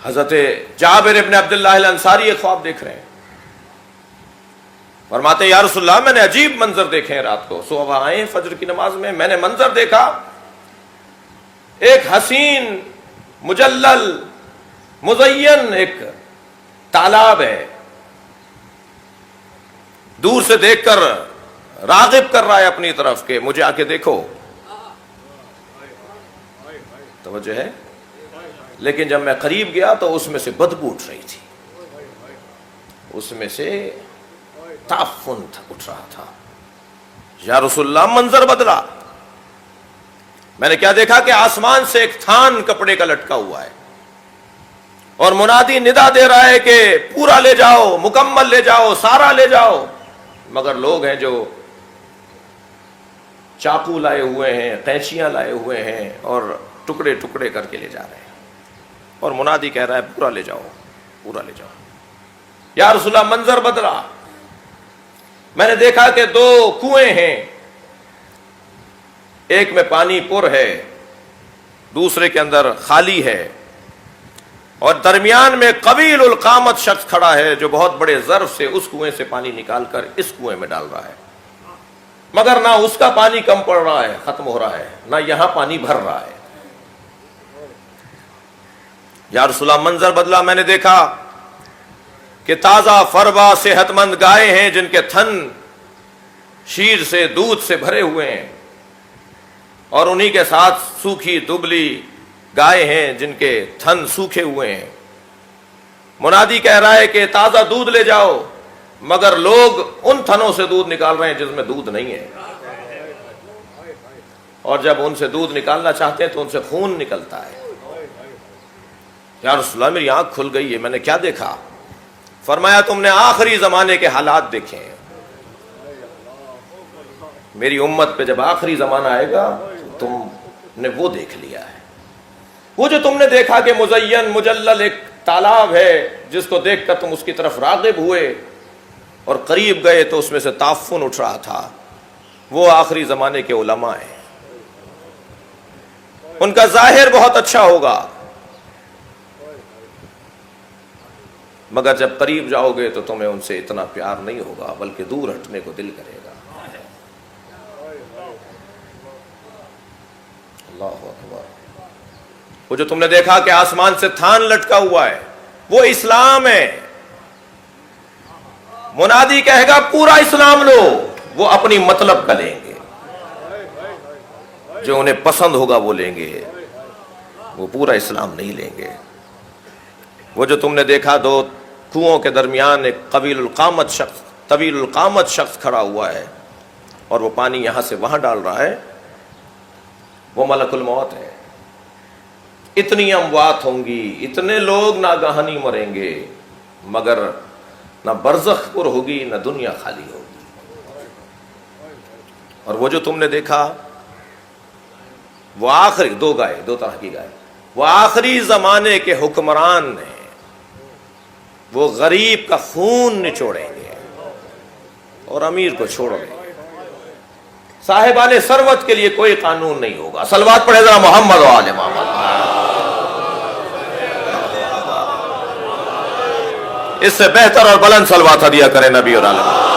حضرت جابر ابن عبداللہ الانصاری ایک خواب دیکھ رہے ہیں، فرماتے ہیں یا رسول اللہ میں نے عجیب منظر دیکھے ہیں رات کو، صبح آئے فجر کی نماز میں نے منظر دیکھا، ایک حسین مجلل مزین ایک تالاب ہے، دور سے دیکھ کر راغب کر رہا ہے اپنی طرف کہ مجھے آ کے دیکھو، توجہ ہے، لیکن جب میں قریب گیا تو اس میں سے بدبو اٹھ رہی تھی، اس میں سے تعفن اٹھ رہا تھا۔ یا رسول اللہ منظر بدلا، میں نے کیا دیکھا کہ آسمان سے ایک تھان کپڑے کا لٹکا ہوا ہے اور منادی ندا دے رہا ہے کہ پورا لے جاؤ، مکمل لے جاؤ، سارا لے جاؤ، مگر لوگ ہیں جو چاقو لائے ہوئے ہیں، قینچیاں لائے ہوئے ہیں اور ٹکڑے ٹکڑے کر کے لے جا رہے ہیں، اور منادی کہہ رہا ہے پورا لے جاؤ، پورا لے جاؤ۔ یا رسول اللہ منظر بدلا، میں نے دیکھا کہ دو کنویں ہیں، ایک میں پانی پر ہے، دوسرے کے اندر خالی ہے، اور درمیان میں قویل القامت شخص کھڑا ہے جو بہت بڑے ظرف سے اس کنویں سے پانی نکال کر اس کنویں میں ڈال رہا ہے، مگر نہ اس کا پانی کم پڑ رہا ہے، ختم ہو رہا ہے، نہ یہاں پانی بھر رہا ہے۔ یا رسول اللہ منظر بدلا، میں نے دیکھا کہ تازہ فربا صحت مند گائے ہیں جن کے تھن شیر سے دودھ سے بھرے ہوئے ہیں، اور انہی کے ساتھ سوکھی دبلی گائے ہیں جن کے تھن سوکھے ہوئے ہیں۔ منادی کہہ رہا ہے کہ تازہ دودھ لے جاؤ، مگر لوگ ان تھنوں سے دودھ نکال رہے ہیں جس میں دودھ نہیں ہے، اور جب ان سے دودھ نکالنا چاہتے ہیں تو ان سے خون نکلتا ہے۔ یا رسول اللہ میری آنکھ کھل گئی ہے، میں نے کیا دیکھا؟ فرمایا تم نے آخری زمانے کے حالات دیکھے ہیں، میری امت پہ جب آخری زمانہ آئے گا تم نے وہ دیکھ لیا ہے۔ وہ جو تم نے دیکھا کہ مزین مجلل ایک تالاب ہے جس کو دیکھ کر تم اس کی طرف راغب ہوئے اور قریب گئے تو اس میں سے تعفن اٹھ رہا تھا، وہ آخری زمانے کے علماء ہیں، ان کا ظاہر بہت اچھا ہوگا، مگر جب قریب جاؤ گے تو تمہیں ان سے اتنا پیار نہیں ہوگا بلکہ دور ہٹنے کو دل کرے گا۔ اللہ اکبر۔ وہ جو تم نے دیکھا کہ آسمان سے تھان لٹکا ہوا ہے وہ اسلام ہے، منادی کہے گا پورا اسلام لو، وہ اپنی مطلب کا لیں گے، جو انہیں پسند ہوگا وہ لیں گے، وہ پورا اسلام نہیں لیں گے۔ وہ جو تم نے دیکھا دو کنووں کے درمیان ایک طویل القامت شخص کھڑا ہوا ہے اور وہ پانی یہاں سے وہاں ڈال رہا ہے، وہ ملک الموت ہے۔ اتنی اموات ہوں گی، اتنے لوگ ناگہانی مریں گے، مگر نہ برزخ پر ہوگی نہ دنیا خالی ہوگی۔ اور وہ جو تم نے دیکھا وہ آخری دو طرح کی گائے، وہ آخری زمانے کے حکمران ہیں، وہ غریب کا خون نچوڑیں گے اور امیر کو چھوڑ دیں گے۔ صاحبان ثروت کے لیے کوئی قانون نہیں ہوگا۔ صلوات پڑھے ذرا محمد و آل محمد۔ اس سے بہتر اور بلند صلوات ہدیہ کرے نبی اور عالم۔